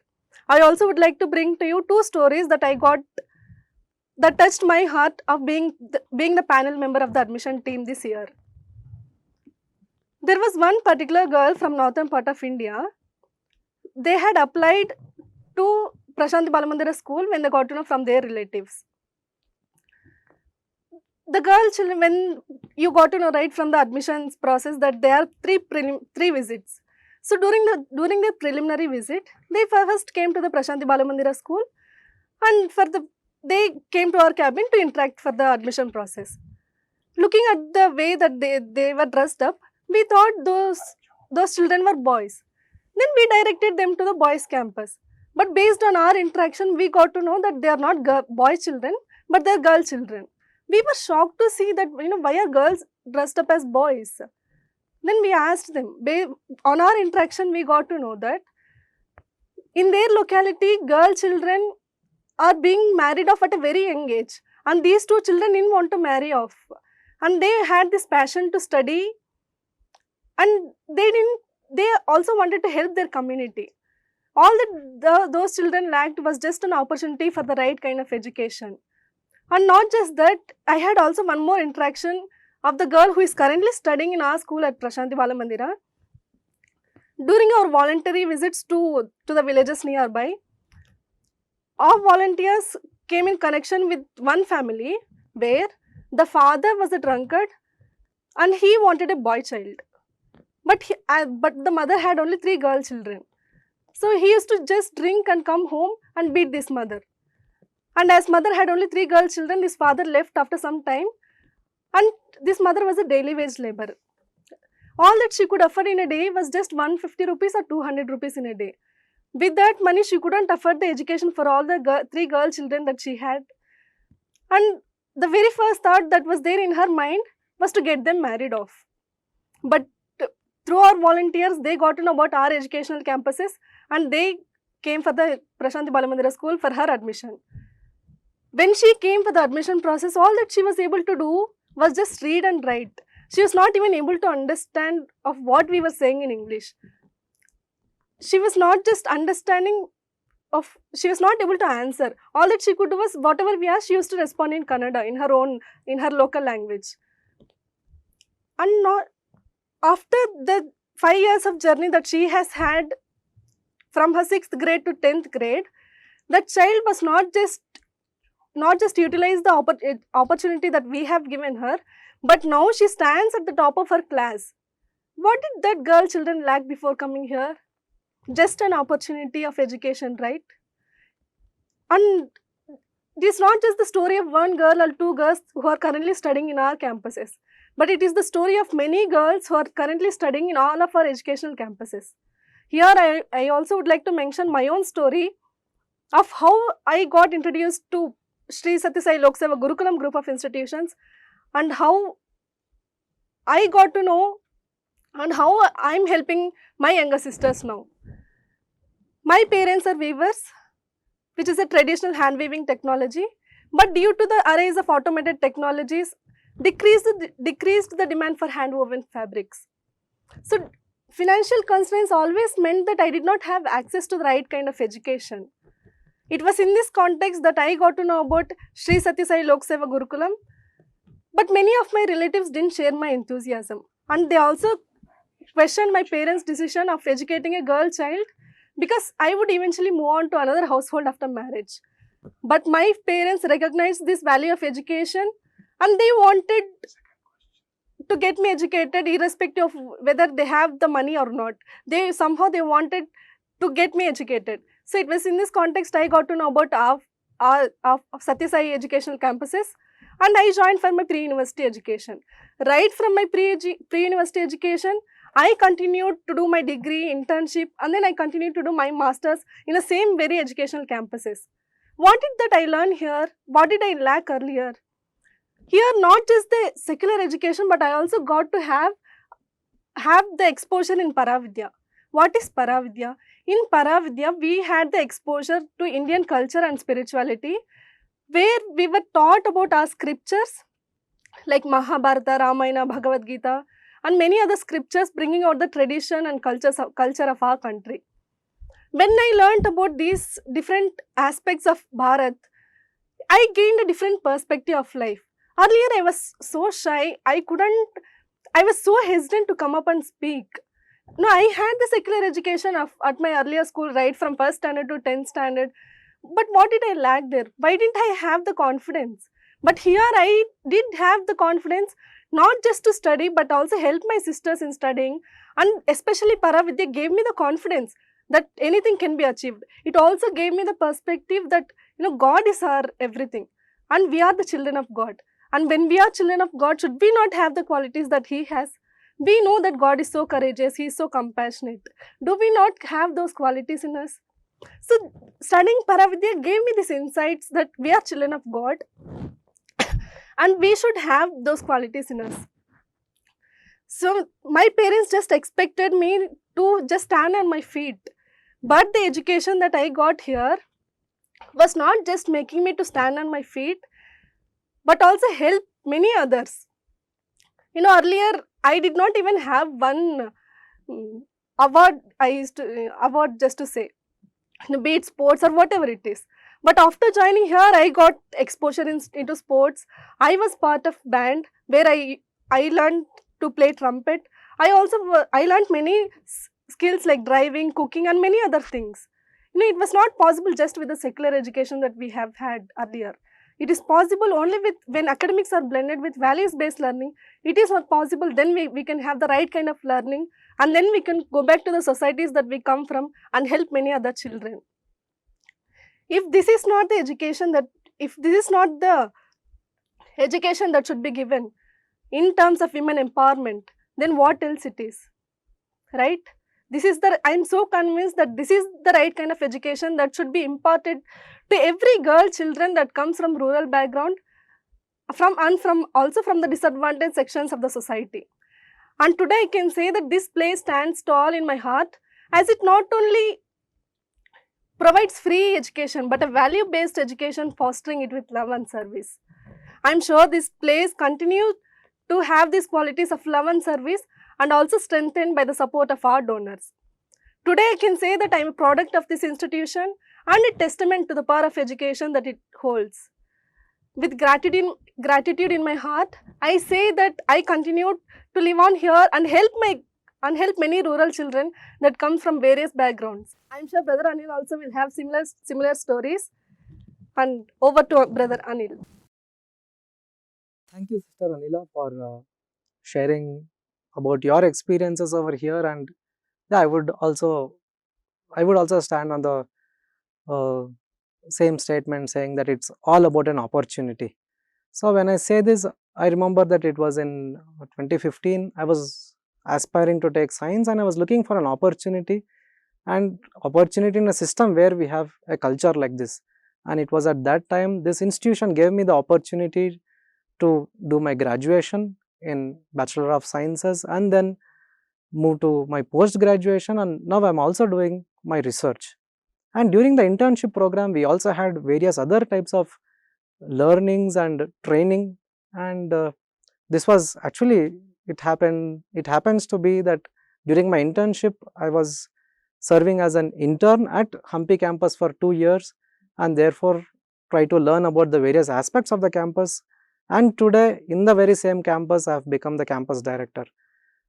I also would like to bring to you two stories that I got that touched my heart of being the panel member of the admission team this year. There was one particular girl from northern part of India. They had applied to Prashanti Balamandira school when they got to know from their relatives. The girl children, when you got to know right from the admissions process that there are three visits. So during the preliminary visit, they first came to the Prashanti Balamandira school, and they came to our cabin to interact for the admission process. Looking at the way that they were dressed up, we thought those children were boys. Then we directed them to the boys' campus. But based on our interaction, we got to know that they are not boy children, but they are girl children. We were shocked to see that, why are girls dressed up as boys? Then we asked them. On our interaction, we got to know that in their locality, girl children are being married off at a very young age. And these two children didn't want to marry off. And they had this passion to study. And they also wanted to help their community. All that those children lacked was just an opportunity for the right kind of education. And not just that, I had also one more interaction of the girl who is currently studying in our school at Prashanti Balamandira. During our voluntary visits to the villages nearby, our volunteers came in connection with one family where the father was a drunkard and he wanted a boy child. But the mother had only 3 girl children. So he used to just drink and come home and beat this mother. And as mother had only 3 girl children, this father left after some time, and this mother was a daily wage laborer. All that she could afford in a day was just 150 rupees or 200 rupees in a day. With that money, she couldn't afford the education for all the 3 girl children that she had. And the very first thought that was there in her mind was to get them married off. But through our volunteers, they got to know about our educational campuses, and they came for the Prashanti Balamandira school for her admission. When she came for the admission process, all that she was able to do was just read and write. She was not even able to understand of what we were saying in English. She was not just understanding of, she was not able to answer. All that she could do was whatever we asked, she used to respond in Kannada, in her local language. And not, after the 5 years of journey that she has had from her 6th grade to 10th grade, that child was not just utilize the opportunity that we have given her, but now she stands at the top of her class. What did that girl children lack before coming here? Just an opportunity of education, right? And this is not just the story of one girl or 2 girls who are currently studying in our campuses, but it is the story of many girls who are currently studying in all of our educational campuses. Here I also would like to mention my own story of how I got introduced to Sri Sathya Sai Lok Seva Gurukulam group of institutions, and how I got to know and how I am helping my younger sisters now. My parents are weavers, which is a traditional hand weaving technology, but due to the arise of automated technologies, decreased the demand for hand woven fabrics. So financial constraints always meant that I did not have access to the right kind of education. It was in this context that I got to know about Sri Sathya Sai Lok Seva Gurukulam, but many of my relatives didn't share my enthusiasm, and they also questioned my parents' decision of educating a girl child, because I would eventually move on to another household after marriage. But my parents recognized this value of education, and they wanted to get me educated irrespective of whether they have the money or not. They wanted to get me educated. So it was in this context I got to know about our Sathya Sai educational campuses, and I joined for my pre-university education. Right from my pre-university education, I continued to do my degree, internship, and then I continued to do my masters in the same very educational campuses. What did that I learn here? What did I lack earlier? Here, not just the secular education, but I also got to have the exposure in Paravidya. What is Paravidya? In Paravidya, we had the exposure to Indian culture and spirituality, where we were taught about our scriptures like Mahabharata, Ramayana, Bhagavad Gita, and many other scriptures bringing out the tradition and culture of our country. When I learnt about these different aspects of Bharat, I gained a different perspective of life. Earlier, I was so shy, I was so hesitant to come up and speak. No, I had the secular education at my earlier school, right from first standard to 10th standard. But what did I lack there? Why didn't I have the confidence? But here I did have the confidence, not just to study, but also help my sisters in studying. And especially Paravidya gave me the confidence that anything can be achieved. It also gave me the perspective that, God is our everything. And we are the children of God. And when we are children of God, should we not have the qualities that He has? We know that God is so courageous, He is so compassionate. Do we not have those qualities in us? So, studying Paravidya gave me these insights that we are children of God and we should have those qualities in us. So, my parents just expected me to just stand on my feet. But the education that I got here was not just making me to stand on my feet, but also help many others. Earlier I did not even have one award. I used to award just to say, be it sports or whatever it is. But after joining here, I got exposure into sports. I was part of band where I learned to play trumpet. I learned many skills like driving, cooking, and many other things. It was not possible just with the secular education that we have had earlier. It is possible only with when academics are blended with values-based learning. It is not possible. Then we can have the right kind of learning, and then we can go back to the societies that we come from and help many other children. If this is not the education that should be given in terms of women empowerment, then what else it is, right? I'm so convinced that this is the right kind of education that should be imparted to every girl, children that comes from rural background, from the disadvantaged sections of the society. And today I can say that this place stands tall in my heart, as it not only provides free education but a value-based education, fostering it with love and service. I'm sure this place continues to have these qualities of love and service, and also strengthened by the support of our donors. Today I can say that I am a product of this institution and a testament to the power of education that it holds. With gratitude in my heart, I say that I continue to live on here and help many rural children that come from various backgrounds. I'm sure Brother Anil also will have similar stories. And over to Brother Anil. Thank you, Sister Anila, for sharing about your experiences over here. And yeah, I would also stand on the same statement, saying that it's all about an opportunity. So when I say this, I remember that it was in 2015. I was aspiring to take science, and I was looking for an opportunity in a system where we have a culture like this. And it was at that time this institution gave me the opportunity to do my graduation in Bachelor of Sciences, and then move to my post graduation, and now I am also doing my research. And during the internship program, we also had various other types of learnings and training. And this was actually, it happens to be that during my internship I was serving as an intern at Hampi campus for 2 years, and therefore try to learn about the various aspects of the campus. And today in the very same campus I have become the campus director.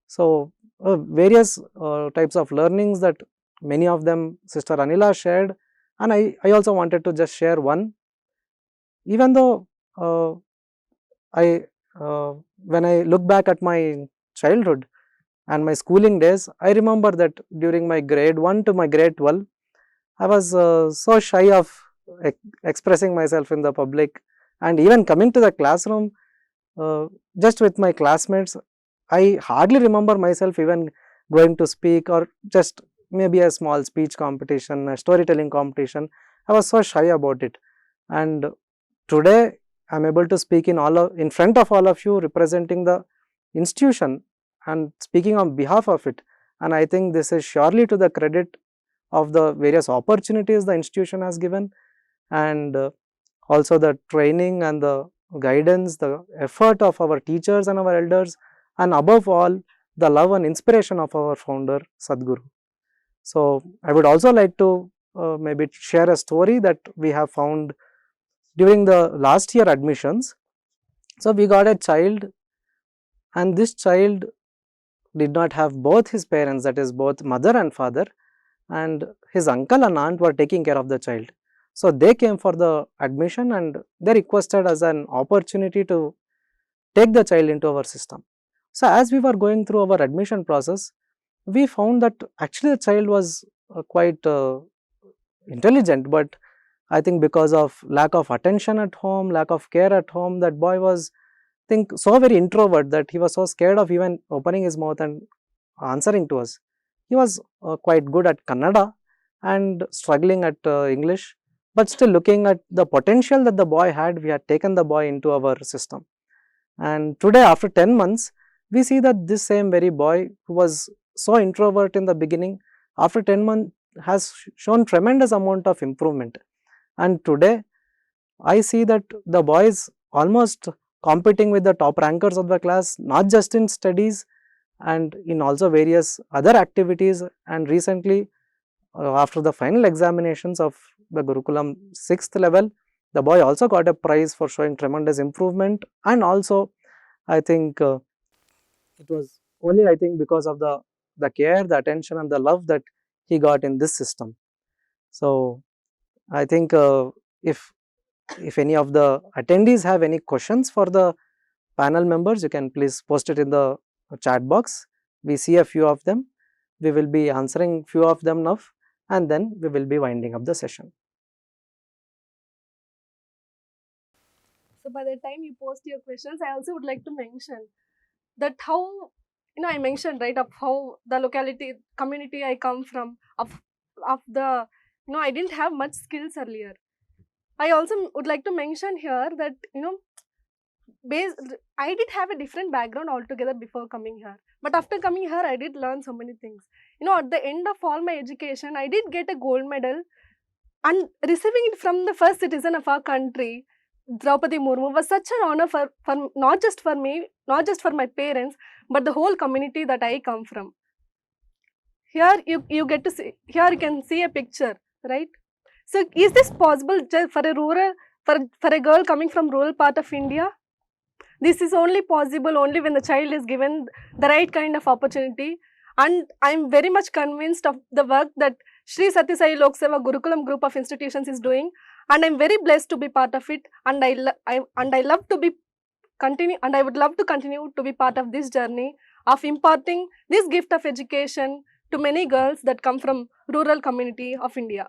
So various types of learnings that many of them Sister Anila shared, and I also wanted to just share one. Even though when I look back at my childhood and my schooling days, I remember that during my grade 1 to my grade 12, I was so shy of expressing myself in the public, and even coming to the classroom just with my classmates, I hardly remember myself even going to speak, or just maybe a small speech competition, a storytelling competition. I was so shy about it. And today I am able to speak in front of all of you, representing the institution and speaking on behalf of it. And I think this is surely to the credit of the various opportunities the institution has given, and also the training and the guidance, the effort of our teachers and our elders, and above all the love and inspiration of our founder Sadhguru. So I would also like to maybe share a story that we have found during the last year admissions. So we got a child, and this child did not have both his parents, that is both mother and father, and his uncle and aunt were taking care of the child. So they came for the admission and they requested as an opportunity to take the child into our system. So as we were going through our admission process, we found that actually the child was quite intelligent, but I think because of lack of attention at home, lack of care at home, that boy was think so very introvert that he was so scared of even opening his mouth and answering to us. He was quite good at Kannada and struggling at English, but still looking at the potential that the boy had, we had taken the boy into our system. And today, after 10 months, we see that this same very boy who was so introvert in the beginning, after 10 months has shown tremendous amount of improvement. And today, I see that the boy is almost competing with the top rankers of the class, not just in studies and in also various other activities. And recently, after the final examinations of the Gurukulam 6th level, the boy also got a prize for showing tremendous improvement. And also, I think it was only because of the care, the attention and the love that he got in this system. So I think if any of the attendees have any questions for the panel members, you can please post it in the chat box. We see a few of them. We will be answering few of them now, and then we will be winding up the session. So by the time you post your questions, I also would like to mention that how, I mentioned, right, of how the locality, community I come from, of the, I didn't have much skills earlier. I also would like to mention here that, I did have a different background altogether before coming here. But after coming here, I did learn so many things. At the end of all my education, I did get a gold medal, and receiving it from the first citizen of our country, Draupadi Murmu, was such an honor for not just for me, not just for my parents, but the whole community that I come from. Here you get to see, here you can see a picture, right? So is this possible just for a rural, for a girl coming from rural part of India? This is only possible only when the child is given the right kind of opportunity. And I am very much convinced of the work that Sri Sathya Sai Lok Seva Gurukulam group of institutions is doing, and I am very blessed to be part of it. And I love to be continue, and I would love to continue to be part of this journey of imparting this gift of education to many girls that come from rural community of India.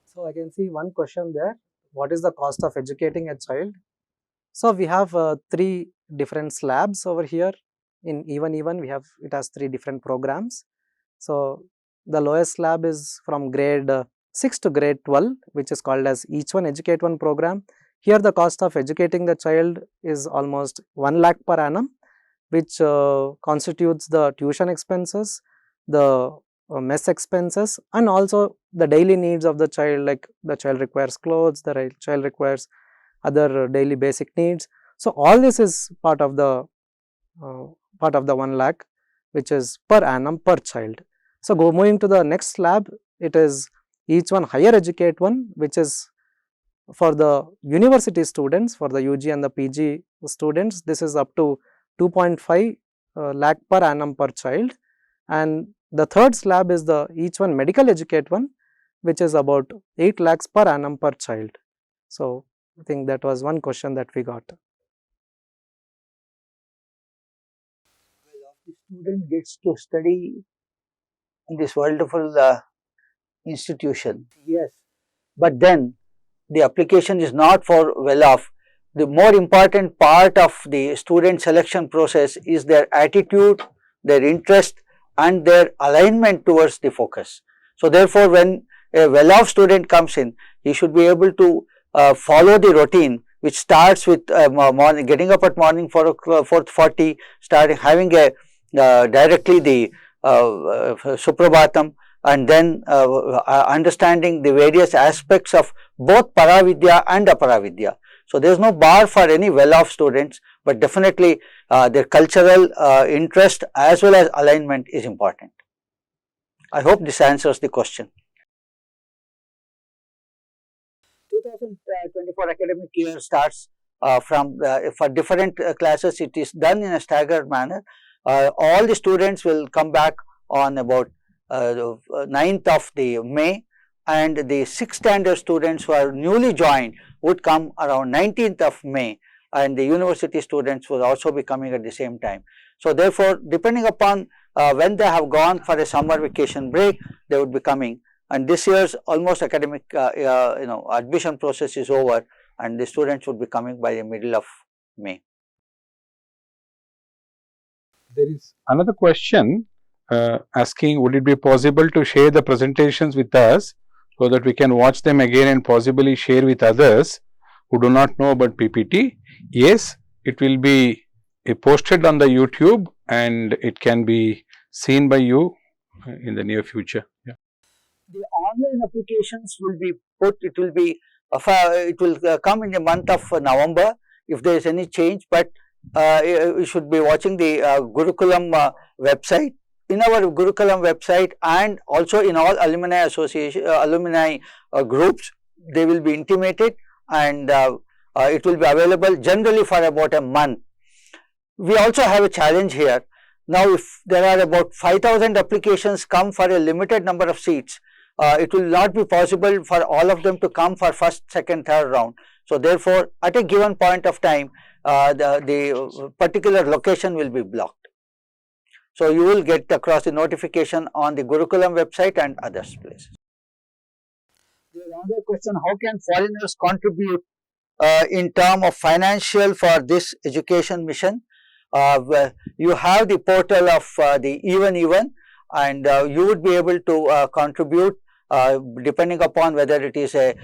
So I can see one question there. What is the cost of educating a child? So we have 3 different slabs over here. In even we have, it has 3 different programs. So the lowest slab is from grade 6 to grade 12, which is called as Each One Educate One program. Here the cost of educating the child is almost 1 lakh per annum, which constitutes the tuition expenses, the mess expenses, and also the daily needs of the child, like the child requires clothes, the child requires other daily basic needs. So all this is part of the 1 lakh, which is per annum per child. So moving to the next slab, it is Each One Higher Educate One, which is for the university students, for the UG and the PG students. This is up to 2.5 lakh per annum per child. And the third slab is the Each One Medical Educate One, which is about 8 lakhs per annum per child. So I think that was one question that we got. The student gets to study in this wonderful institution. Yes, but then the application is not for well-off. The more important part of the student selection process is their attitude, their interest and their alignment towards the focus. So therefore, when a well-off student comes in, he should be able to follow the routine, which starts with getting up at morning 4:40, starting having a directly the Suprabhatam, and then understanding the various aspects of both Paravidya and Aparavidya. So there is no bar for any well-off students but definitely their cultural interest as well as alignment is important. I hope this answers the question. 2024 academic year starts for different classes. It is done in a staggered manner. All the students will come back on about 9th of the May, and the 6th standard students who are newly joined would come around 19th of May, and the university students will also be coming at the same time. So therefore, depending upon when they have gone for a summer vacation break, they would be coming. And this year's almost academic admission process is over, and the students would be coming by the middle of May. There is another question asking, would it be possible to share the presentations with us so that we can watch them again and possibly share with others who do not know about PPT? Yes, it will be posted on the YouTube and it can be seen by you in the near future. Yeah. The online applications will be put, it will come in the month of November if there is any change, but you should be watching the Gurukulam website. In our Gurukulam website and also in all alumni association, alumni groups, they will be intimated, and it will be available generally for about a month. We also have a challenge here. Now, if there are about 5,000 applications come for a limited number of seats, it will not be possible for all of them to come for first, second, third round. So therefore, at a given point of time, the particular location will be blocked. So you will get across the notification on the Gurukulam website and other places. There is another question: how can foreigners contribute in terms of financial for this education mission? You have the portal of the Even, and you would be able to contribute depending upon whether it is a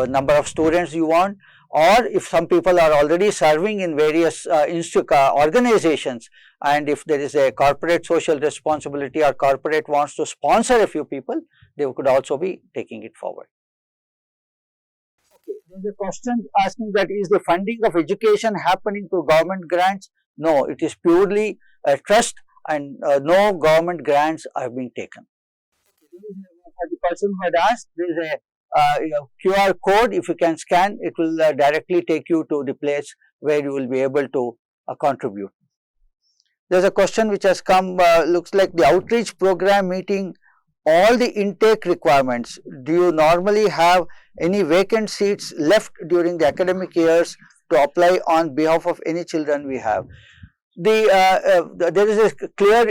number of students you want, or if some people are already serving in various organizations, and if there is a corporate social responsibility or corporate wants to sponsor a few people, they could also be taking it forward. Okay, there is a question asking that is the funding of education happening through government grants? No, it is purely a trust, and no government grants are being taken. For the person who had asked, there is a QR code. If you can scan, it will directly take you to the place where you will be able to contribute. There is a question which has come, looks like the outreach program meeting all the intake requirements. Do you normally have any vacant seats left during the academic years to apply on behalf of any children we have? There is a clear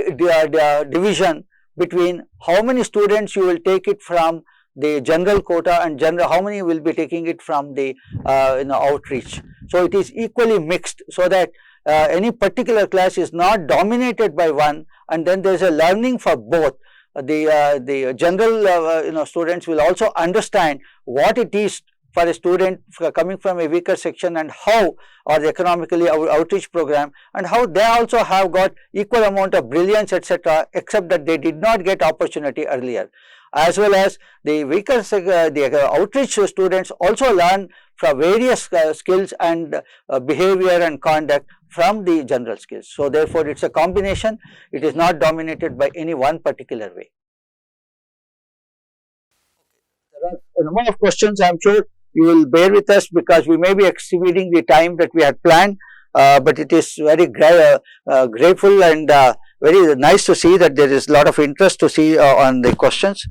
division between how many students you will take it from the general quota and how many will be taking it from the outreach. So it is equally mixed, so that any particular class is not dominated by one, and then there is a learning for both. The general students will also understand what it is for a student coming from a weaker section, and how, or the economically outreach program, and how they also have got equal amount of brilliance, etc., except that they did not get opportunity earlier. As well as the weaker the outreach students also learn from various skills and behavior and conduct from the general skills. So therefore, it is a combination. It is not dominated by any one particular way. There are a number of questions. I am sure you will bear with us because we may be exceeding the time that we had planned, but it is very grateful and very nice to see that there is a lot of interest to see on the questions.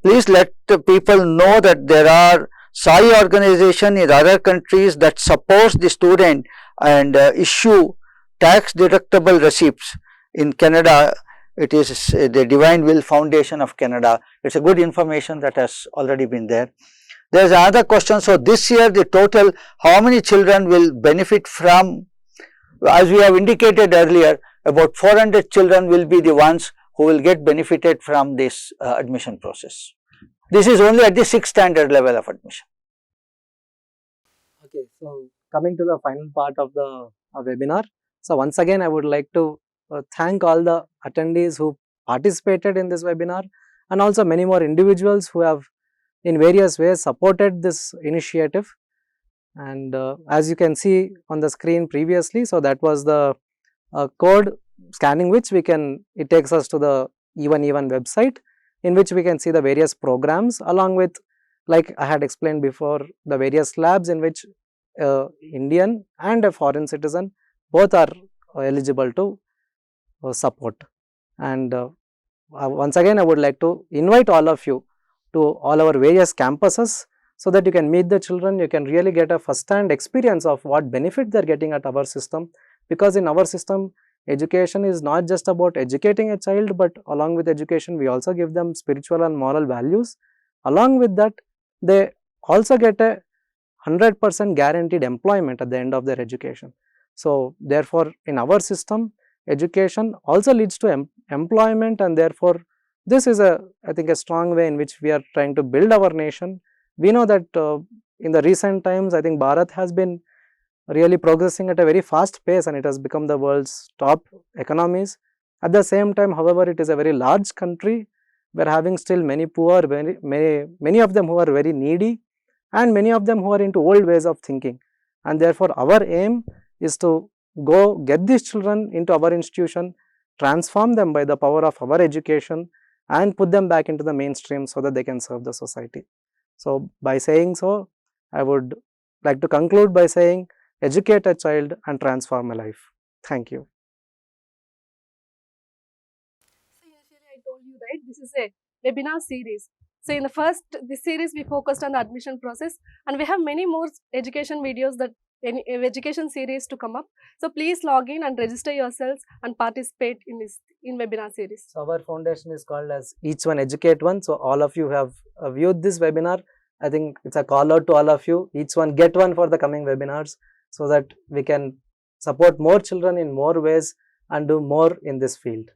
Please let the people know that there are SAI organization in other countries that supports the student and issue tax deductible receipts. In Canada, it is the Divine Will Foundation of Canada. It is a good information that has already been there. There is another question. So this year the total, how many children will benefit from? As we have indicated earlier, about 400 children will be the ones who will get benefited from this admission process. This is only at the 6th standard level of admission. Okay, so coming to the final part of the webinar. So once again, I would like to thank all the attendees who participated in this webinar, and also many more individuals who have in various ways supported this initiative. And as you can see on the screen previously, so that was the code scanning, which it takes us to the even website, in which we can see the various programs, along with, like I had explained before, the various labs in which Indian and a foreign citizen both are eligible to support. And once again, I would like to invite all of you to all our various campuses, so that you can meet the children, you can really get a first-hand experience of what benefit they are getting at our system. Because in our system, education is not just about educating a child, but along with education, we also give them spiritual and moral values. Along with that, they also get a 100% guaranteed employment at the end of their education. So therefore, in our system, education also leads to employment, and therefore, this is I think a strong way in which we are trying to build our nation. We know that in the recent times, I think Bharat has been really progressing at a very fast pace, and it has become the world's top economies. At the same time, however, it is a very large country. We are having still many poor, many of them who are very needy, and many of them who are into old ways of thinking. And therefore, our aim is to go get these children into our institution, transform them by the power of our education, and put them back into the mainstream so that they can serve the society. So, by saying so, I would like to conclude by saying, educate a child and transform a life. Thank you. So initially I told you, right, this is a webinar series. So in this series we focused on the admission process, and we have many more education videos education series to come up. So please log in and register yourselves and participate in this webinar series. So our foundation is called as Each One Educate One. So all of you have viewed this webinar. I think it's a call out to all of you. Each one get one for the coming webinars, so that we can support more children in more ways and do more in this field.